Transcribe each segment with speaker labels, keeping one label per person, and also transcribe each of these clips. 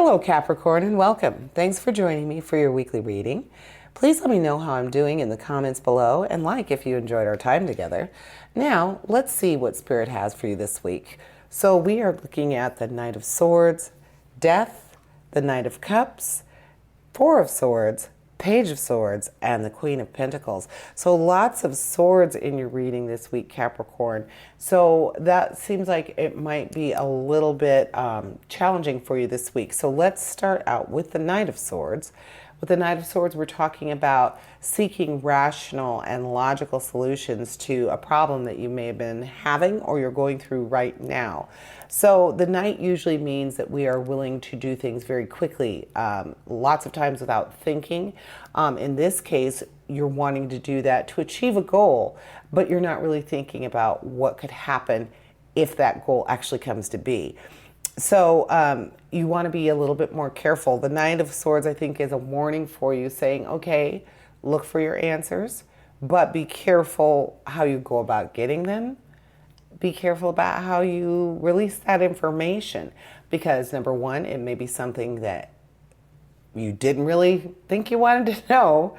Speaker 1: Hello, Capricorn, and welcome. Thanks for joining me for your weekly reading. Please let me know how I'm doing in the comments below and like if you enjoyed our time together. Now, let's see what Spirit has for you this week. So we are looking at the Knight of Swords, Death, the Knight of Cups, Four of Swords, Page of Swords, and the Queen of Pentacles. So lots of swords in your reading this week, Capricorn. So that seems like it might be a little bit challenging for you this week. So let's start out with the Knight of Swords. With the Knight of Swords, we're talking about seeking rational and logical solutions to a problem that you may have been having or you're going through right now. So the Knight usually means that we are willing to do things very quickly, lots of times without thinking. In this case, you're wanting to do that to achieve a goal, but you're not really thinking about what could happen if that goal actually comes to be. So you want to be a little bit more careful. The Knight of Swords, I think, is a warning for you saying, okay, look for your answers, but be careful how you go about getting them. Be careful about how you release that information because, number one, it may be something that you didn't really think you wanted to know,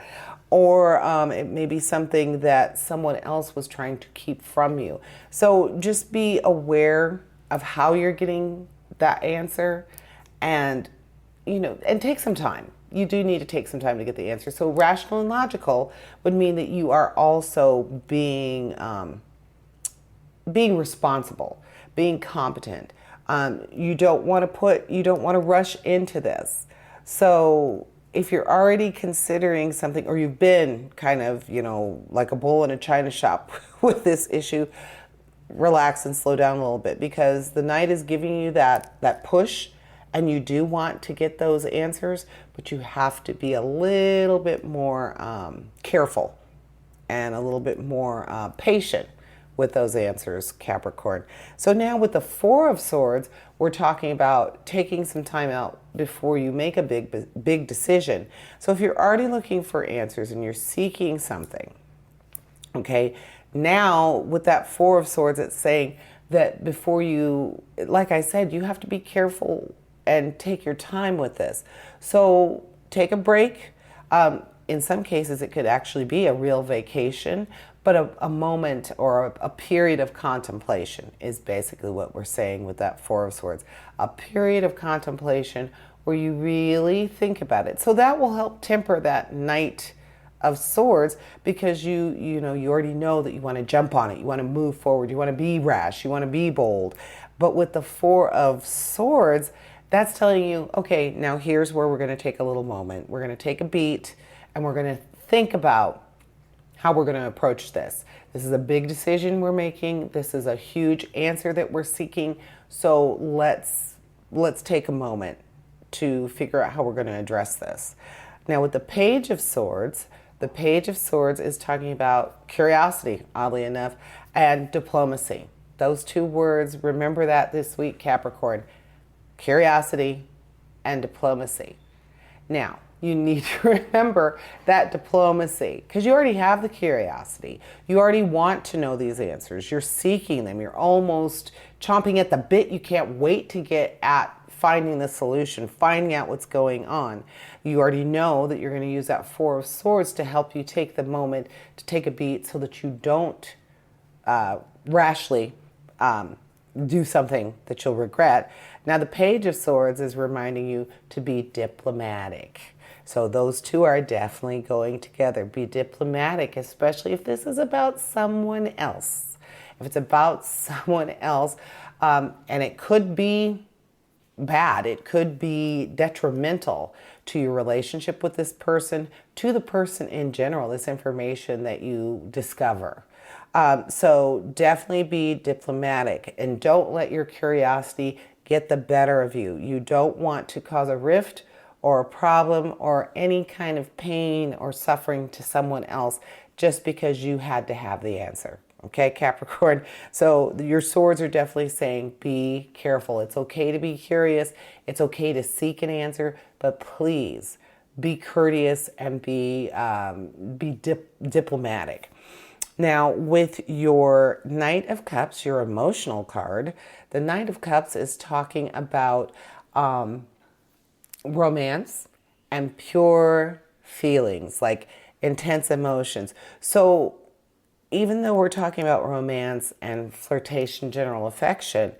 Speaker 1: or it may be something that someone else was trying to keep from you. So just be aware of how you're getting that answer and, and take some time. You do need to take some time to get the answer. So rational and logical would mean that you are also being responsible, being competent. You don't want to rush into this. So if you're already considering something, or you've been kind of, like a bull in a china shop with this issue, relax and slow down a little bit because the Knight is giving you that push and you do want to get those answers, but you have to be a little bit more careful and a little bit more patient with those answers, Capricorn. So now with the Four of Swords, we're talking about taking some time out before you make a big decision. So if you're already looking for answers and you're seeking something, okay, now with that Four of Swords, it's saying that before you, like I said, you have to be careful and take your time with this. So take a break. In some cases, it could actually be a real vacation, but a moment or a period of contemplation is basically what we're saying with that Four of Swords. A period of contemplation where you really think about it. So that will help temper that Knight of Swords because you already know that you want to jump on it. You want to move forward. You want to be rash. You want to be bold. But with the Four of Swords, that's telling you, okay, now here's where we're going to take a little moment. We're going to take a beat and we're going to think about how we're going to approach this. This is a big decision we're making. This is a huge answer that we're seeking. So let's take a moment to figure out how we're going to address this. Now with the Page of Swords, the Page of Swords is talking about curiosity, oddly enough, and diplomacy. Those two words, remember that this week, Capricorn. Curiosity and diplomacy. Now, you need to remember that diplomacy because you already have the curiosity. You already want to know these answers. You're seeking them. You're almost chomping at the bit. You can't wait to get at finding the solution, finding out what's going on. You already know that you're going to use that Four of Swords to help you take the moment to take a beat so that you don't rashly do something that you'll regret. Now, the Page of Swords is reminding you to be diplomatic. So those two are definitely going together. Be diplomatic, especially if this is about someone else. If it's about someone else, and it could be bad, it could be detrimental to your relationship with this person, to the person in general, this information that you discover. So definitely be diplomatic and don't let your curiosity get the better of you. You don't want to cause a rift or a problem or any kind of pain or suffering to someone else just because you had to have the answer. Okay, Capricorn? So your swords are definitely saying be careful. It's okay to be curious. It's okay to seek an answer, but please be courteous and be diplomatic. Now, with your Knight of Cups, your emotional card, the Knight of Cups is talking about romance and pure feelings, like intense emotions. So even though we're talking about romance and flirtation, general affection,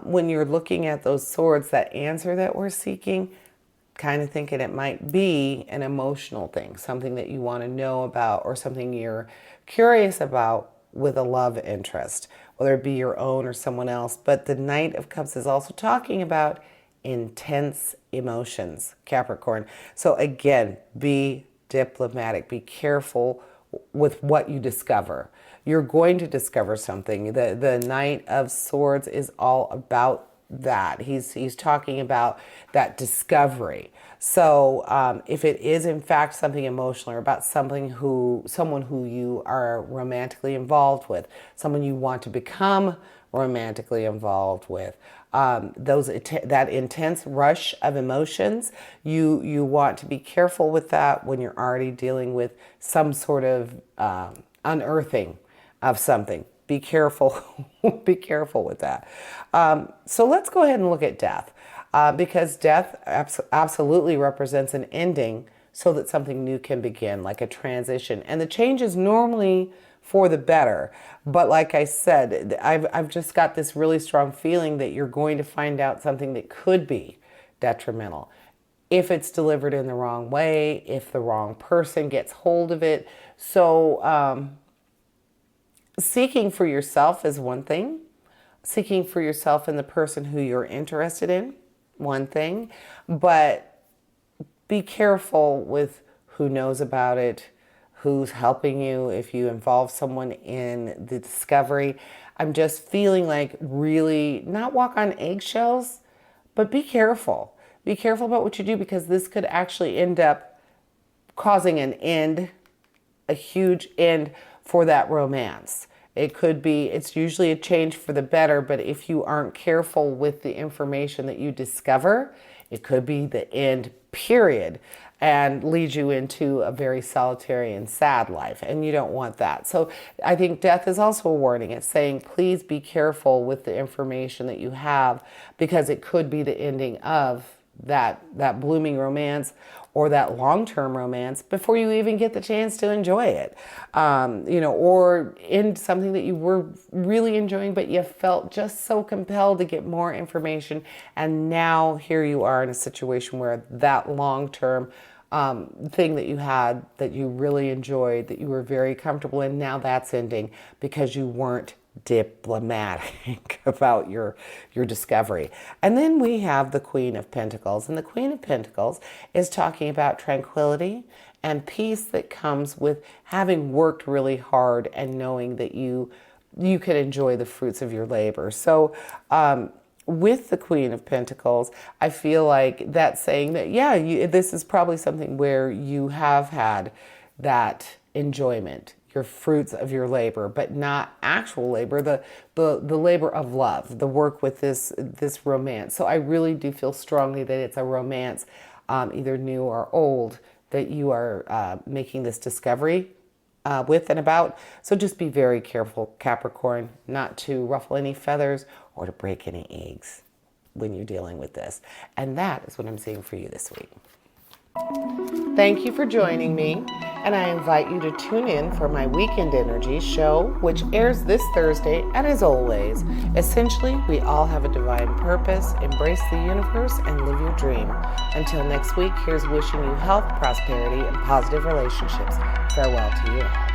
Speaker 1: when you're looking at those swords, that answer that we're seeking, kind of thinking it might be an emotional thing, something that you want to know about or something you're curious about with a love interest, whether it be your own or someone else. But the Knight of Cups is also talking about intense emotions, Capricorn. So again, be diplomatic, be careful with what you discover. You're going to discover something. The Knight of Swords is all about that. He's talking about that discovery. So if it is in fact something emotional or about someone who you are romantically involved with, someone you want to become romantically involved with, that intense rush of emotions, you want to be careful with that when you're already dealing with some sort of unearthing of something. Be careful. Be careful with that. So let's go ahead and look at death, because death absolutely represents an ending so that something new can begin, like a transition. And the change is normally for the better. But like I said, I've just got this really strong feeling that you're going to find out something that could be detrimental if it's delivered in the wrong way, if the wrong person gets hold of it. So, seeking for yourself is one thing. Seeking for yourself and the person who you're interested in, one thing. But be careful with who knows about it, who's helping you, if you involve someone in the discovery. I'm just feeling like really not walk on eggshells, but be careful. Be careful about what you do, because this could actually end up causing an end, a huge end for that romance. It could be, it's usually a change for the better, but if you aren't careful with the information that you discover, it could be the end, period, and lead you into a very solitary and sad life, and you don't want that. So I think death is also a warning. It's saying, please be careful with the information that you have, because it could be the ending of that blooming romance or that long-term romance before you even get the chance to enjoy it, or in something that you were really enjoying, but you felt just so compelled to get more information. And now here you are in a situation where that long-term thing that you had, that you really enjoyed, that you were very comfortable in, now that's ending because you weren't diplomatic about your discovery. And then we have the Queen of Pentacles, and the Queen of Pentacles is talking about tranquility and peace that comes with having worked really hard and knowing that you can enjoy the fruits of your labor. So with the Queen of Pentacles, I feel like that's saying that, this is probably something where you have had that enjoyment, your fruits of your labor, but not actual labor, the labor of love, the work with this romance. So I really do feel strongly that it's a romance, either new or old, that you are making this discovery with and about. So just be very careful, Capricorn, not to ruffle any feathers or to break any eggs when you're dealing with this. And that is what I'm seeing for you this week. Thank you for joining me, and I invite you to tune in for my Weekend Energy show, which airs this Thursday. And as always, essentially, we all have a divine purpose. Embrace the universe and live your dream. Until next week, here's wishing you health, prosperity, and positive relationships. Farewell to you all.